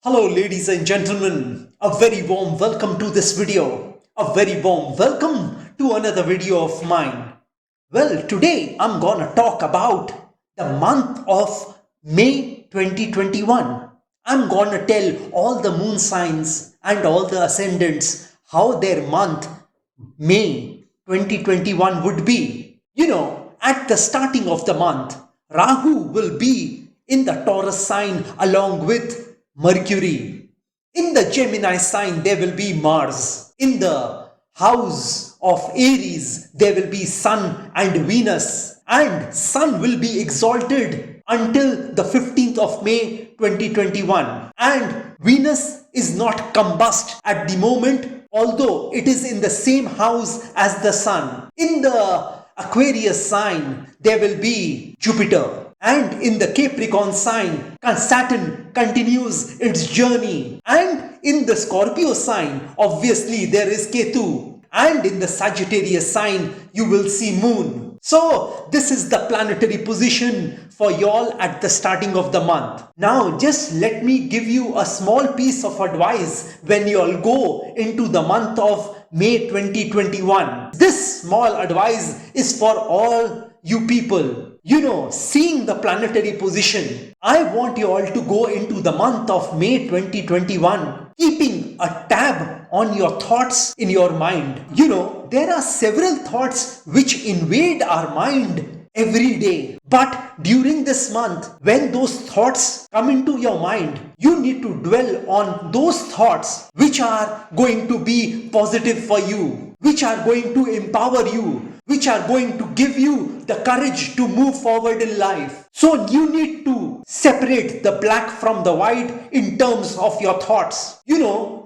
Hello ladies and gentlemen, a very warm welcome to this video. A very warm welcome to another video of mine. Well, today I'm gonna talk about the month of May 2021. I'm gonna tell all the moon signs and all the ascendants how their month May 2021 would be. At the starting of the month, Rahu will be in the Taurus sign along with Mercury. In the Gemini sign, there will be Mars. In the house of Aries, there will be Sun and Venus. And Sun will be exalted until the 15th of May 2021. And Venus is not combust at the moment, although it is in the same house as the Sun. In the Aquarius sign, there will be Jupiter. And in the Capricorn sign, Saturn continues its journey. And in the Scorpio sign, obviously there is Ketu. And in the Sagittarius sign, you will see Moon. So this is the planetary position for y'all at the starting of the month. Now just let me give you a small piece of advice when y'all go into the month of May 2021. This small advice is for all you people. Seeing the planetary position, I want you all to go into the month of May 2021, keeping a tab on your thoughts in your mind. There are several thoughts which invade our mind every day. But during this month, when those thoughts come into your mind, you need to dwell on those thoughts which are going to be positive for you, which are going to empower you, which are going to give you the courage to move forward in life. So you need to separate the black from the white in terms of your thoughts.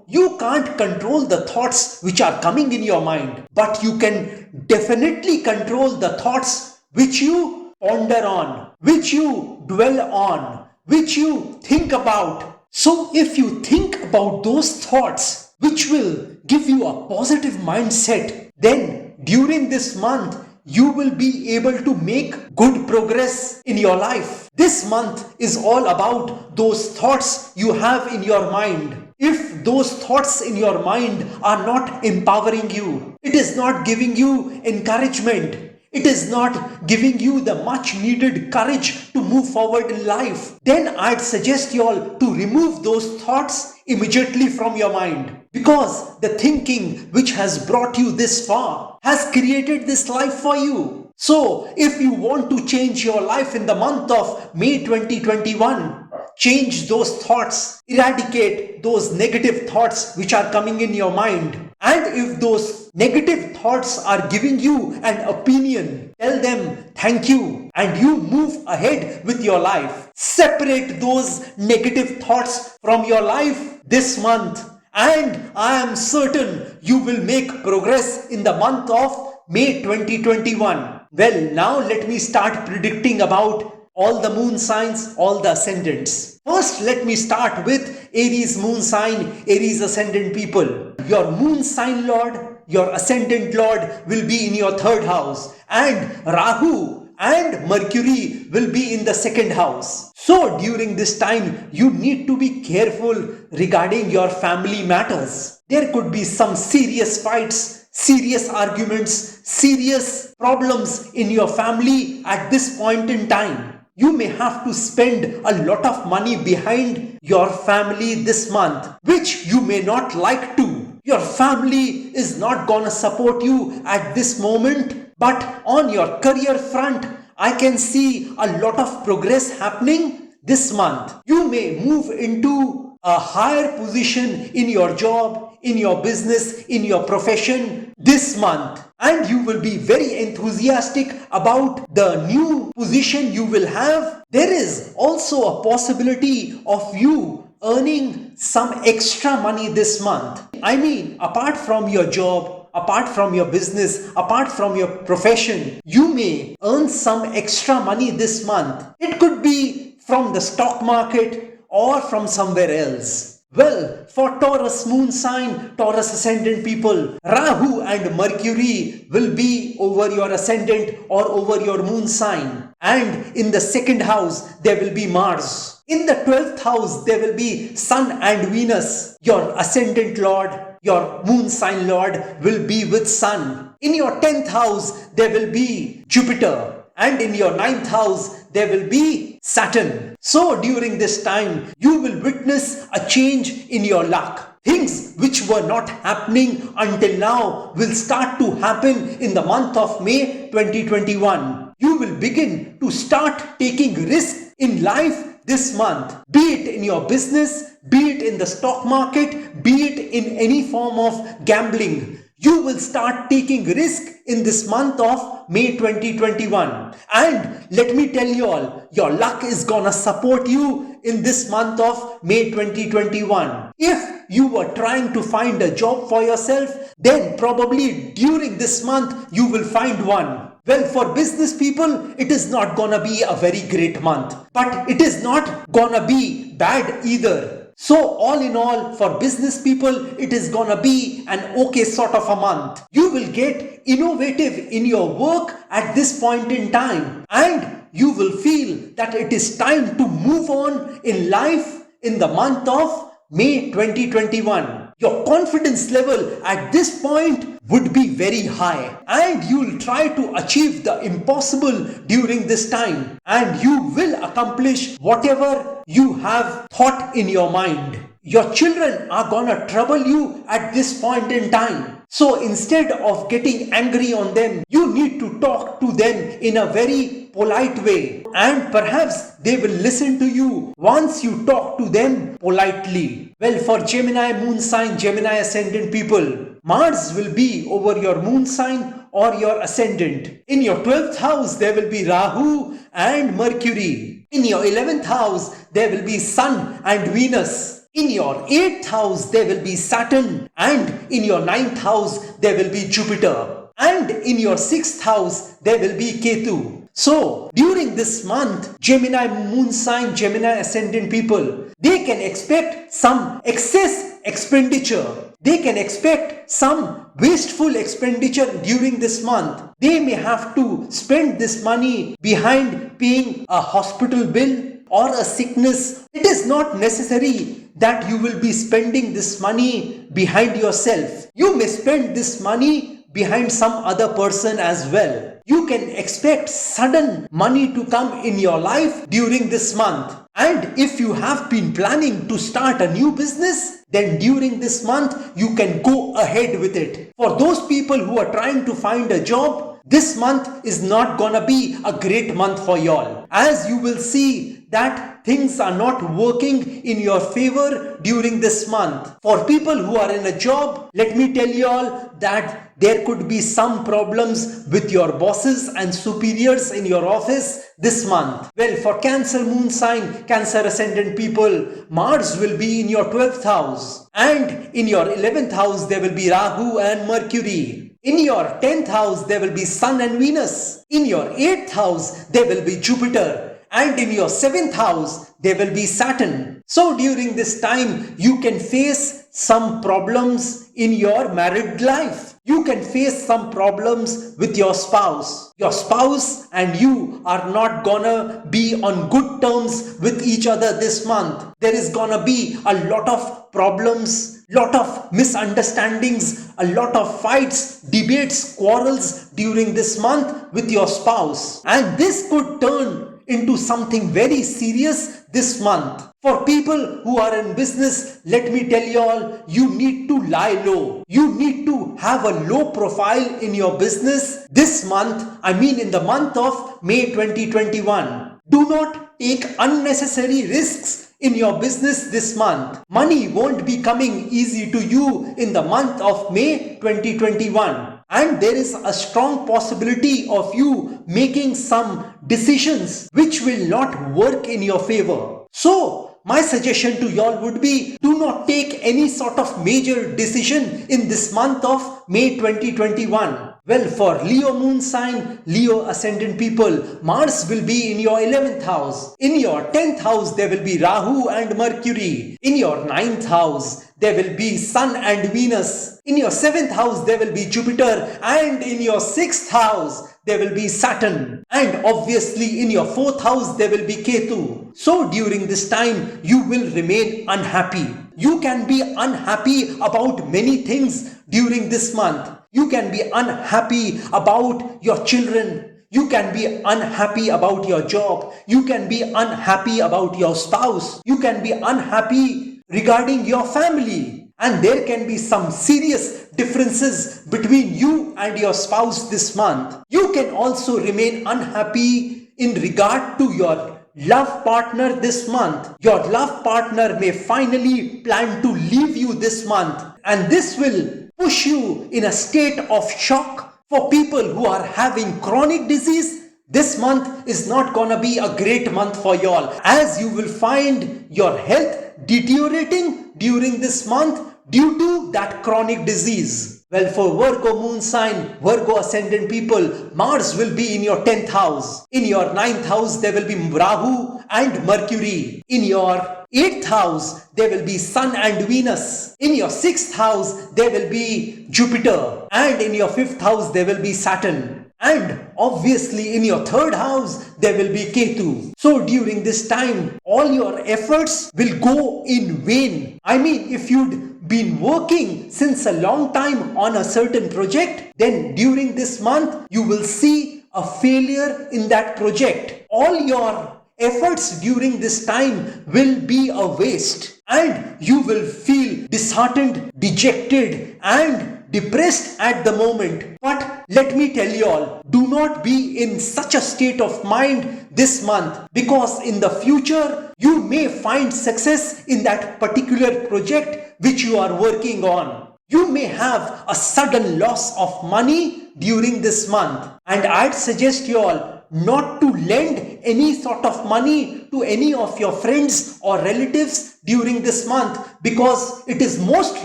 You can't control the thoughts which are coming in your mind, but you can definitely control the thoughts which you ponder on, which you dwell on, which you think about. So if you think about those thoughts which will give you a positive mindset, then during this month you will be able to make good progress in your life. This month is all about those thoughts you have in your mind. If those thoughts in your mind are not empowering you, it is not giving you encouragement, it is not giving you the much needed courage to move forward in life, then I'd suggest you all to remove those thoughts immediately from your mind. Because the thinking which has brought you this far has created this life for you. So if you want to change your life in the month of May 2021, change those thoughts, eradicate those negative thoughts which are coming in your mind. And if those negative thoughts are giving you an opinion, tell them thank you and you move ahead with your life. Separate those negative thoughts from your life this month, and I am certain you will make progress in the month of May 2021. Well, now let me start predicting about all the moon signs, all the ascendants. First, let me start with Aries moon sign, Aries ascendant people. Your moon sign lord, your ascendant lord will be in your third house, and Rahu and Mercury will be in the second house. So during this time, you need to be careful regarding your family matters. There could be some serious fights, serious arguments, serious problems in your family at this point in time. You may have to spend a lot of money behind your family this month, which you may not like to. Your family is not gonna support you at this moment, but on your career front, I can see a lot of progress happening this month. You may move into a higher position in your job, in your business, in your profession this month. And you will be very enthusiastic about the new position you will have. There is also a possibility of you earning some extra money this month. I mean, apart from your job, apart from your business, apart from your profession, you may earn some extra money this month. It could be from the stock market or from somewhere else. Well, for Taurus moon sign, Taurus ascendant people, Rahu and Mercury will be over your ascendant or over your moon sign. And in the second house, there will be Mars. In the 12th house, there will be Sun and Venus. Your ascendant lord, your moon sign lord will be with Sun. In your 10th house, there will be Jupiter. And in your 9th house, there will be Saturn. So during this time, you will witness a change in your luck. Things which were not happening until now will start to happen in the month of May 2021. You will begin to start taking risks in life this month, be it in your business, be it in the stock market, be it in any form of gambling. You will start taking risk in this month of May 2021. And let me tell you all, your luck is gonna support you in this month of May 2021. If you were trying to find a job for yourself, then probably during this month you will find one. Well, for business people, it is not gonna be a very great month, but it is not gonna be bad either. So all in all, for business people, it is gonna be an okay sort of a month. You will get innovative in your work at this point in time, and you will feel that it is time to move on in life in the month of May 2021. Your confidence level at this point would be very high, and you'll try to achieve the impossible during this time, and you will accomplish whatever you have thought in your mind. Your children are gonna trouble you at this point in time. So instead of getting angry on them, you need to talk to them in a very polite way, and perhaps they will listen to you once you talk to them politely. Well, for Gemini moon sign, Gemini ascendant people, Mars will be over your moon sign or your ascendant. In your 12th house, there will be Rahu and Mercury. In your 11th house, there will be Sun and Venus. In your 8th house, there will be Saturn, and in your 9th house, there will be Jupiter. And in your 6th house, there will be Ketu. So, during this month, Gemini moon sign, Gemini ascendant people, they can expect some excess expenditure. They can expect some wasteful expenditure during this month. They may have to spend this money behind paying a hospital bill or a sickness. It is not necessary that you will be spending this money behind yourself. You may spend this money behind some other person as well. You can expect sudden money to come in your life during this month. And if you have been planning to start a new business, then during this month you can go ahead with it. For those people who are trying to find a job, this month is not gonna be a great month for y'all, as you will see that things are not working in your favor during this month. For people who are in a job, let me tell you all that there could be some problems with your bosses and superiors in your office this month. Well, for Cancer moon sign, Cancer ascendant people, Mars will be in your 12th house, and in your 11th house there will be Rahu and Mercury. In your 10th house there will be Sun and Venus. In your 8th house there will be Jupiter. And in your 7th house, there will be Saturn. So during this time, you can face some problems in your married life. You can face some problems with your spouse. Your spouse and you are not gonna be on good terms with each other this month. There is gonna be a lot of problems, lot of misunderstandings, a lot of fights, debates, quarrels during this month with your spouse. And this could turn into something very serious this month. For people who are in business, let me tell you all, you need to lie low. You need to have a low profile in your business this month. I mean in the month of May 2021. Do not take unnecessary risks in your business this month. Money won't be coming easy to you in the month of May 2021. And there is a strong possibility of you making some decisions which will not work in your favor. So, my suggestion to y'all would be, do not take any sort of major decision in this month of May 2021. Well, for Leo moon sign, Leo ascendant people, Mars will be in your 11th house. In your 10th house, there will be Rahu and Mercury. In your 9th house, there will be Sun and Venus. In your 7th house, there will be Jupiter. And in your 6th house, there will be Saturn. And obviously, in your 4th house, there will be Ketu. So during this time, you will remain unhappy. You can be unhappy about many things during this month. You can be unhappy about your children. You can be unhappy about your job. You can be unhappy about your spouse. You can be unhappy regarding your family. And there can be some serious differences between you and your spouse this month. You can also remain unhappy in regard to your love partner this month. Your love partner may finally plan to leave you this month, and this will push you in a state of shock. For people who are having chronic disease, this month is not gonna be a great month for y'all, as you will find your health deteriorating during this month due to that chronic disease. Well, for Virgo moon sign, Virgo ascendant people, Mars will be in your 10th house. In your 9th house, there will be Rahu and Mercury. In your 8th house, there will be Sun and Venus. In your 6th house, there will be Jupiter. And in your 5th house, there will be Saturn. And obviously in your 3rd house, there will be Ketu. So during this time, all your efforts will go in vain. I mean, if you'd been working since a long time on a certain project, then during this month, you will see a failure in that project. All your efforts during this time will be a waste, and you will feel disheartened, dejected, and depressed at the moment. But let me tell you all, do not be in such a state of mind this month, because in the future you may find success in that particular project which you are working on. You may have a sudden loss of money during this month, and I'd suggest you all not to lend any sort of money to any of your friends or relatives during this month, because it is most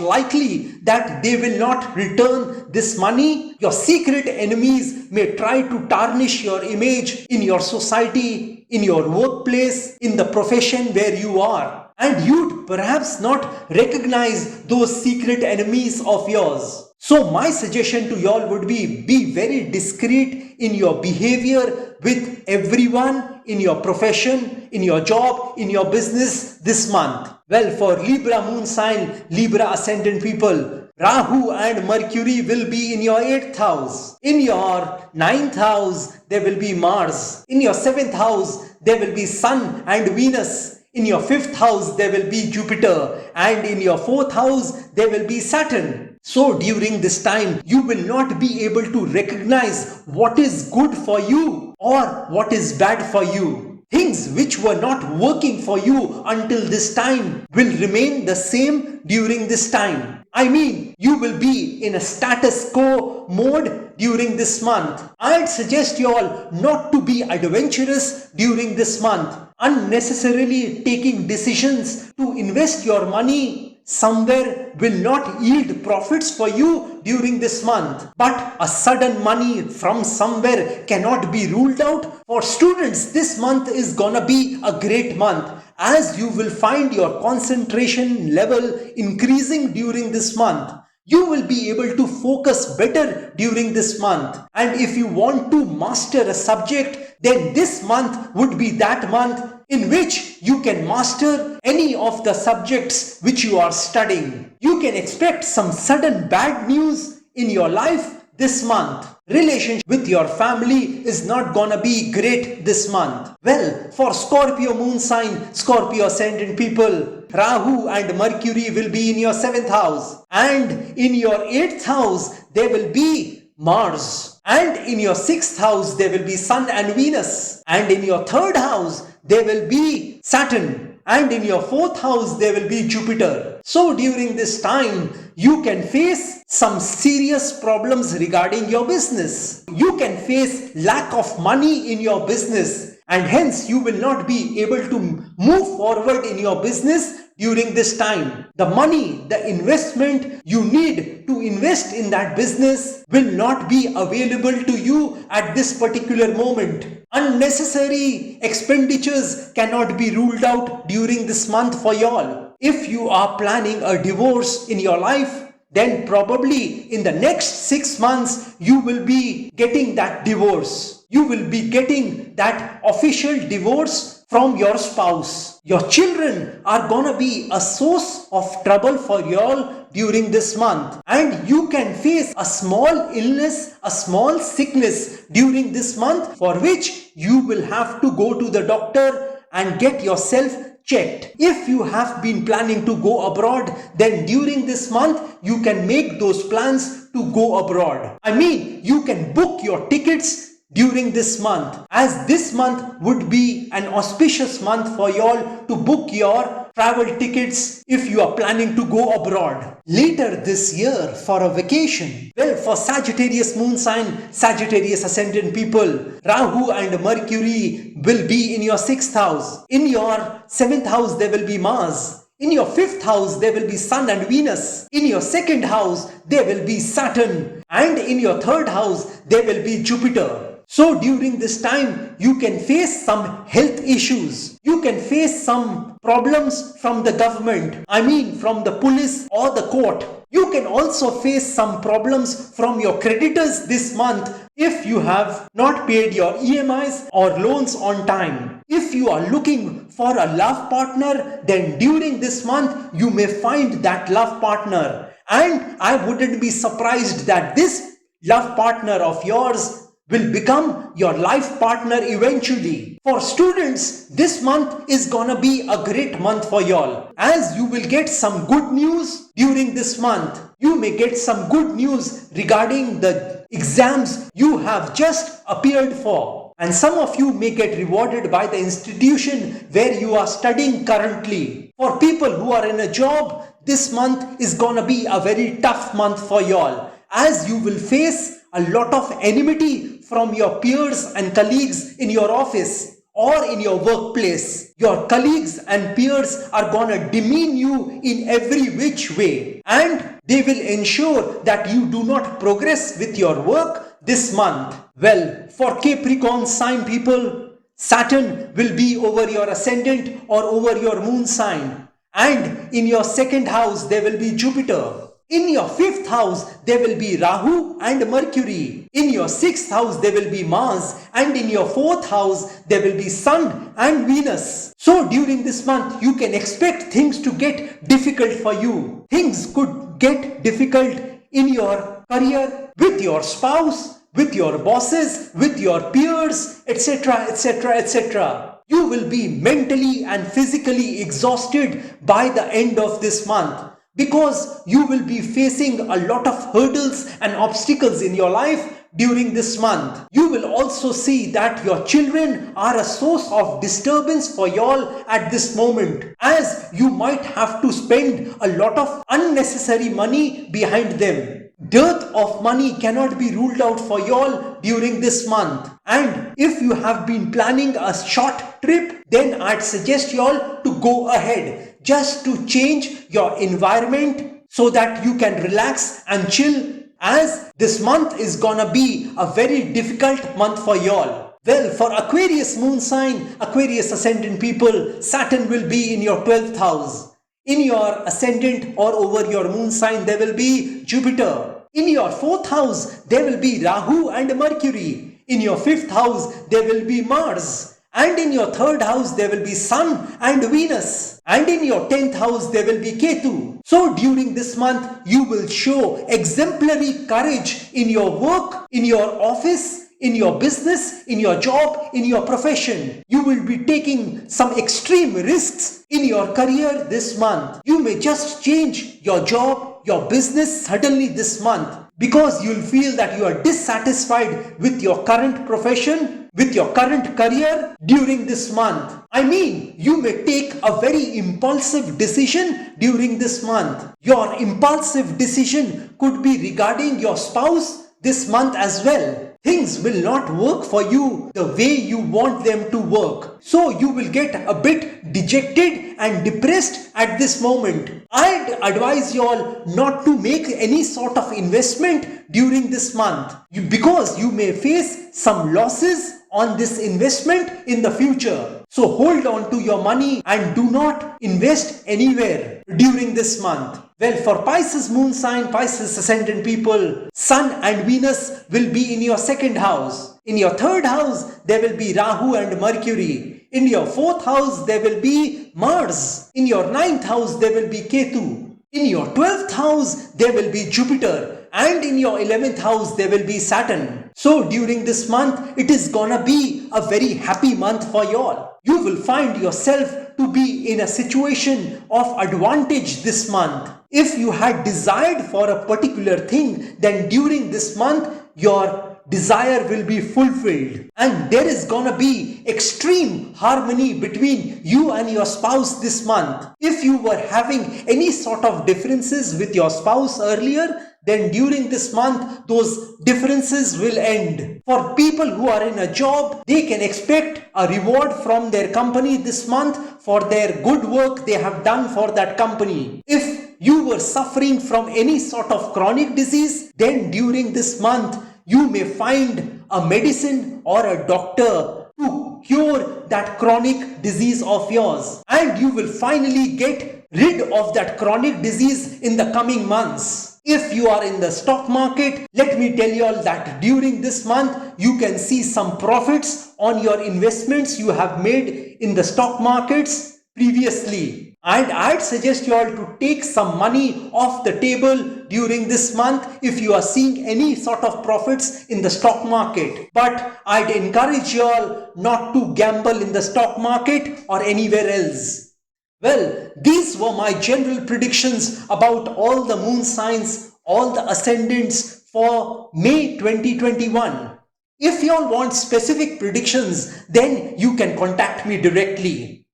likely that they will not return this money. Your secret enemies may try to tarnish your image in your society, in your workplace, in the profession where you are, and you'd perhaps not recognize those secret enemies of yours. So my suggestion to y'all would be very discreet in your behavior with everyone in your profession, in your job, in your business this month. Well, for Libra moon sign, Libra ascendant people, Rahu and Mercury will be in your 8th house. In your 9th house, there will be Mars. In your 7th house, there will be Sun and Venus. In your 5th house, there will be Jupiter. And in your 4th house, there will be Saturn. So during this time, you will not be able to recognize what is good for you or what is bad for you. Things which were not working for you until this time will remain the same during this time. I mean, you will be in a status quo mode during this month. I'd suggest you all not to be adventurous during this month, unnecessarily taking decisions to invest your money somewhere will not yield profits for you during this month. But a sudden money from somewhere cannot be ruled out. For students, this month is gonna be a great month, as you will find your concentration level increasing during this month. You will be able to focus better during this month. And if you want to master a subject, then this month would be that month in which you can master any of the subjects which you are studying. You can expect some sudden bad news in your life this month. Relationship with your family is not gonna be great this month. Well, for Scorpio moon sign, Scorpio ascendant people, Rahu and Mercury will be in your 7th house. And in your 8th house, there will be Mars. And in your 6th house, there will be Sun and Venus. And in your 3rd house, there will be Saturn. And in your 4th house, there will be Jupiter. So during this time, you can face some serious problems regarding your business. You can face lack of money in your business, and hence you will not be able to move forward in your business during this time. The money, the investment you need to invest in that business will not be available to you at this particular moment. Unnecessary expenditures cannot be ruled out during this month for y'all. If you are planning a divorce in your life, then probably in the next 6 months you will be getting that divorce. You will be getting that official divorce from your spouse. Your children are gonna be a source of trouble for you all during this month, and you can face a small illness, a small sickness during this month, for which you will have to go to the doctor and get yourself checked. If you have been planning to go abroad, then during this month you can make those plans to go abroad. I mean, you can book your tickets during this month, as this month would be an auspicious month for y'all to book your travel tickets if you are planning to go abroad later this year for a vacation. Well, for Sagittarius moon sign, Sagittarius ascendant people, Rahu and Mercury will be in your 6th house. In your 7th house there will be Mars. In your 5th house there will be Sun and Venus. In your 2nd house there will be Saturn, and in your 3rd house there will be Jupiter. So during this time, you can face some health issues. You can face some problems from the government. I mean, from the police or the court. You can also face some problems from your creditors this month if you have not paid your EMIs or loans on time. If you are looking for a love partner, then during this month, you may find that love partner. And I wouldn't be surprised that this love partner of yours will become your life partner eventually. For students, this month is gonna be a great month for y'all, as you will get some good news during this month. You may get some good news regarding the exams you have just appeared for. And some of you may get rewarded by the institution where you are studying currently. For people who are in a job, this month is gonna be a very tough month for y'all, as you will face a lot of enmity from your peers and colleagues in your office or in your workplace. Your colleagues and peers are gonna demean you in every which way, and they will ensure that you do not progress with your work this month. Well, for Capricorn sign people, Saturn will be over your ascendant or over your moon sign, and in your 2nd house there will be Jupiter. In your 5th house, there will be Rahu and Mercury. In your 6th house, there will be Mars. And in your 4th house, there will be Sun and Venus. So during this month, you can expect things to get difficult for you. Things could get difficult in your career, with your spouse, with your bosses, with your peers, etc., etc., etc. You will be mentally and physically exhausted by the end of this month, because you will be facing a lot of hurdles and obstacles in your life during this month. You will also see that your children are a source of disturbance for y'all at this moment, as you might have to spend a lot of unnecessary money behind them. Dearth of money cannot be ruled out for y'all during this month. And if you have been planning a short trip, then I'd suggest y'all to go ahead, just to change your environment so that you can relax and chill, as this month is gonna be a very difficult month for y'all. Well, for Aquarius moon sign, Aquarius ascendant people, Saturn will be in your 12th house. In your ascendant or over your moon sign, there will be Jupiter. In your 4th house, there will be Rahu and Mercury. In your 5th house, there will be Mars. And in your 3rd house, there will be Sun and Venus. And in your 10th house, there will be Ketu. So during this month, you will show exemplary courage in your work, in your office, in your business, in your job, in your profession. You will be taking some extreme risks in your career this month. You may just change your job, your business suddenly this month, because you'll feel that you are dissatisfied with your current profession, with your current career during this month. I mean, you may take a very impulsive decision during this month. Your impulsive decision could be regarding your spouse this month as well. Things will not work for you the way you want them to work. So you will get a bit dejected and depressed at this moment. I'd advise you all not to make any sort of investment during this month, because you may face some losses on this investment in the future. So hold on to your money and do not invest anywhere during this month. Well, for Pisces moon sign, Pisces ascendant people, Sun and Venus will be in your second house. In your third house, there will be Rahu and Mercury. In your fourth house, there will be Mars. In your ninth house, there will be Ketu. In your 12th house, there will be Jupiter. And in your 11th house, there will be Saturn. So during this month, it is gonna be a very happy month for y'all. You will find yourself to be in a situation of advantage this month. If you had desired for a particular thing, then during this month, your desire will be fulfilled, and there is gonna be extreme harmony between you and your spouse this month. If you were having any sort of differences with your spouse earlier, then during this month those differences will end. For people who are in a job, they can expect a reward from their company this month for their good work they have done for that company. If you were suffering from any sort of chronic disease, then during this month you may find a medicine or a doctor to cure that chronic disease of yours, and you will finally get rid of that chronic disease in the coming months. If you are in the stock market, let me tell you all that during this month you can see some profits on your investments you have made in the stock markets previously. And I'd suggest you all to take some money off the table during this month if you are seeing any sort of profits in the stock market. But I'd encourage you all not to gamble in the stock market or anywhere else. Well, these were my general predictions about all the moon signs, all the ascendants for May 2021. If you all want specific predictions, then you can contact me directly.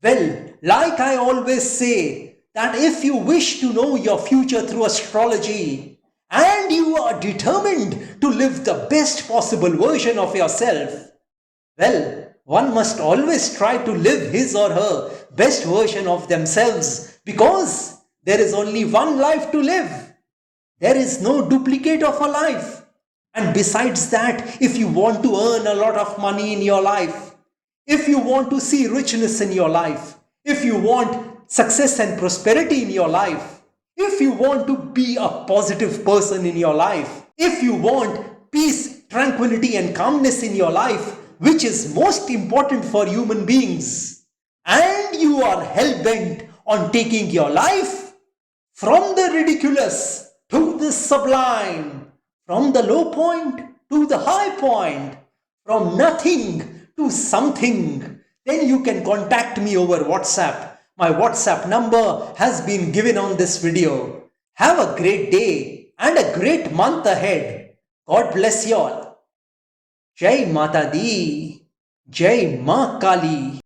Well, like I always say, that if you wish to know your future through astrology and you are determined to live the best possible version of yourself, well, one must always try to live his or her best version of themselves, because there is only one life to live. There is no duplicate of a life. And besides that, if you want to earn a lot of money in your life, if you want to see richness in your life, if you want success and prosperity in your life, if you want to be a positive person in your life, if you want peace, tranquility and calmness in your life, which is most important for human beings, and you are hell-bent on taking your life from the ridiculous to the sublime, from the low point to the high point, from nothing to something, then you can contact me over WhatsApp. My WhatsApp number has been given on this video. Have a great day and a great month ahead. God bless you all. Jai Mata Di, Jai Ma Kali.